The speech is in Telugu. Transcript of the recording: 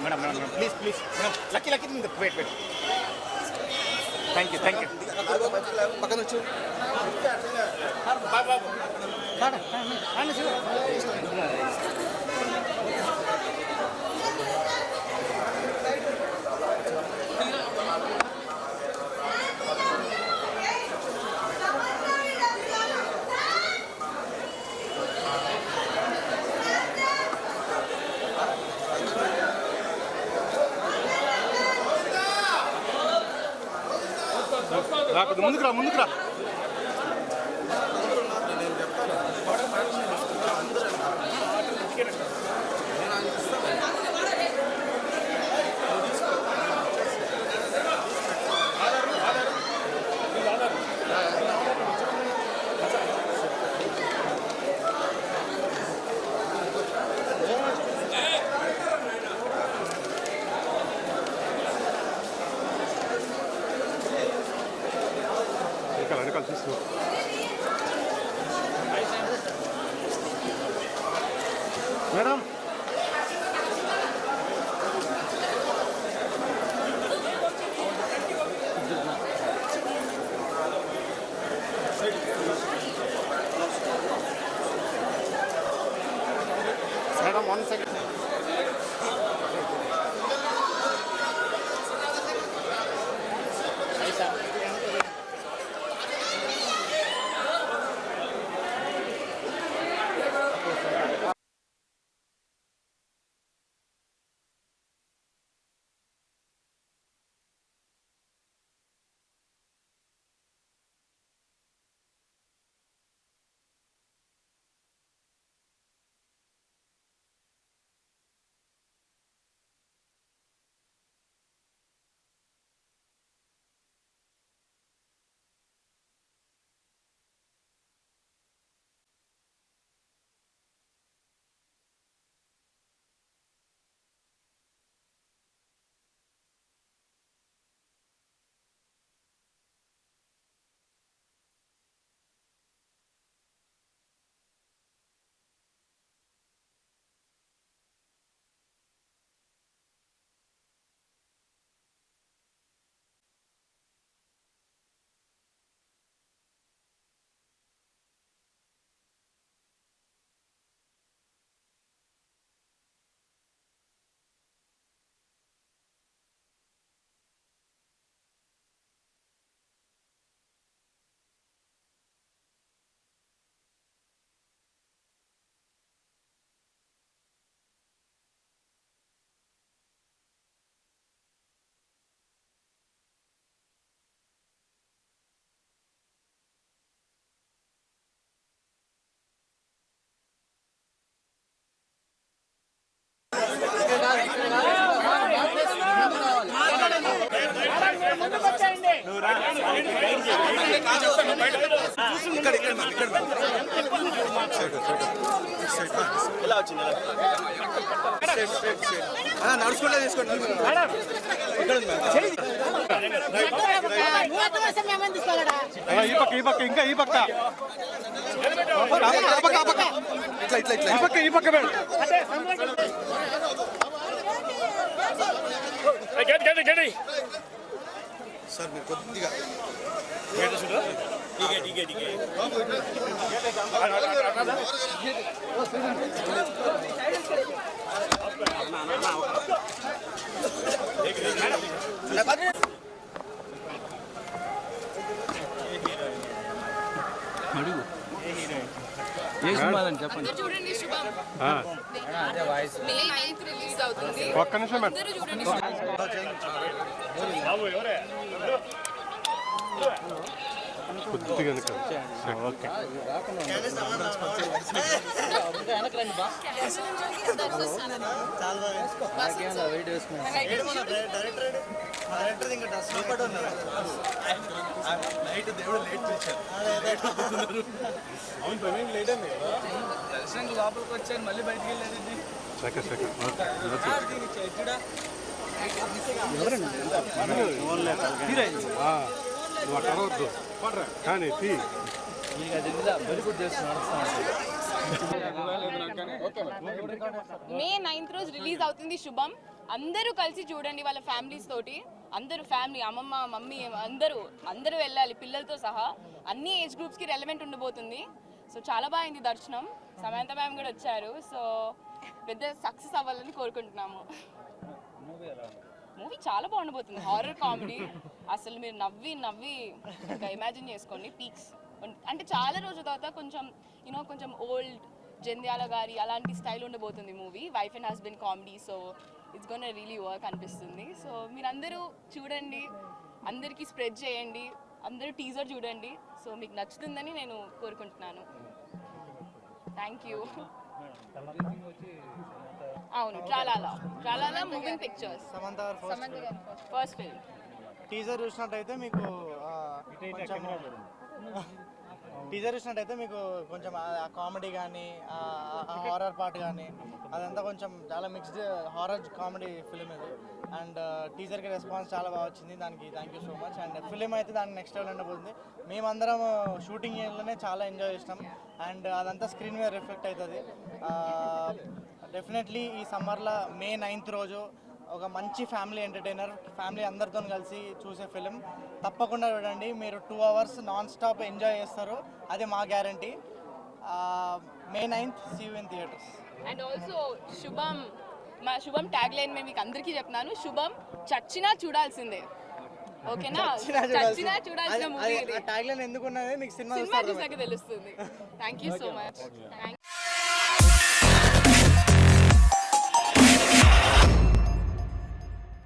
Madam madam madam please please madam Lucky Lucky wait wait thank you పక్కన వచ్చు ముందుకురా వెనకాల చూస్తూ మేడం మేడం 1 సెకండ్ నడుచుకుంటే తీసుకోండి ఈ పక్క ఇంకా ఈ పక్క ఈ పక్క సార్ మీరు కొద్దిగా చెప్పండి ఒక్క నిమిషం కొద్దిగా ఓకే దేవుడు లేట్ చేశారు అవును పేమెంట్ లేట్ అండి దర్శనం లోపలికి వచ్చాను మళ్ళీ బయటికి వెళ్ళేది నువ్వు అక్కడ వద్దు కానీ ಈಗ ಅದರಿಂದ ವೆರಿ ಗುಡ್ ಡೇಸ್ మే 9th రోజు రిలీజ్ అవుతుంది శుభం. అందరూ కలిసి చూడండి వాళ్ళ ఫ్యామిలీస్ తోటి. అందరూ ఫ్యామిలీ, అమ్మమ్మ, మమ్మీ, అందరూ వెళ్ళాలి పిల్లలతో సహా. అన్ని ఏజ్ గ్రూప్స్కి రెలవెంట్ ఉండబోతుంది. సో చాలా బాగుంది దర్శనం. సమంత మ్యామ్ కూడా వచ్చారు. సో పెద్ద సక్సెస్ అవ్వాలని కోరుకుంటున్నాము. మూవీ చాలా బాగుండబోతుంది. Horror comedy. అసలు మీరు నవ్వి ఇంకా ఇమాజిన్ చేసుకోండి పీక్స్. అంటే చాలా రోజుల తర్వాత కొంచెం కొంచెం ఓల్డ్ జంధ్యాల గారి అలాంటి స్టైల్ ఉండబోతుంది movie. Wife and husband comedy. So it's gonna really work అనిపిస్తుంది. సో మీరందరూ చూడండి, అందరికీ స్ప్రెడ్ చేయండి, అందరూ టీజర్ చూడండి. సో మీకు నచ్చుతుందని నేను కోరుకుంటున్నాను. Thank you. అవును, ట్రాలాలా మూవింగ్ పిక్చర్స్. సమంత గారి ఫస్ట్ ఫిల్మ్. టీజర్ చూసినట్టయితే మీకు కొంచెం ఆ కామెడీ కానీ ఆ హారర్ పార్ట్ కానీ అదంతా కొంచెం చాలా మిక్స్డ్ హారర్ కామెడీ ఫిలిం ఇది. అండ్ టీజర్కి రెస్పాన్స్ చాలా బాగా వచ్చింది. దానికి thank you so much. And film అయితే దానికి నెక్స్ట్ లెవెల్ ఉండబోతుంది. మేమందరం షూటింగ్ ఏరియాలోనే చాలా ఎంజాయ్ చేసినాం. అండ్ అదంతా స్క్రీన్ మీద రిఫ్లెక్ట్ అవుతుంది. డెఫినెట్లీ ఈ సమ్మర్లో మే 9th రోజు ఒక మంచి ఫ్యామిలీ ఎంటర్టైనర్, ఫ్యామిలీ అందరితో కలిసి చూసే ఫిలిం తప్పకుండా చూడండి. మీరు 2 hours నాన్ స్టాప్ ఎంజాయ్ చేస్తారు, అది మా guarantee. May 9th see you in theatres. And also మా శుభం ట్యాగ్ లైన్ మేము మీకు అందరికీ చెప్తున్నాను. శుభం చచ్చినా చూడాల్సిందే. ఓకేనా? చచ్చినా చూడాల్సిన మూవీ. ట్యాగ్ లైన్ ఎందుకున్నది మీకు సినిమా చూసాక తెలుస్తుంది. Thank you so much.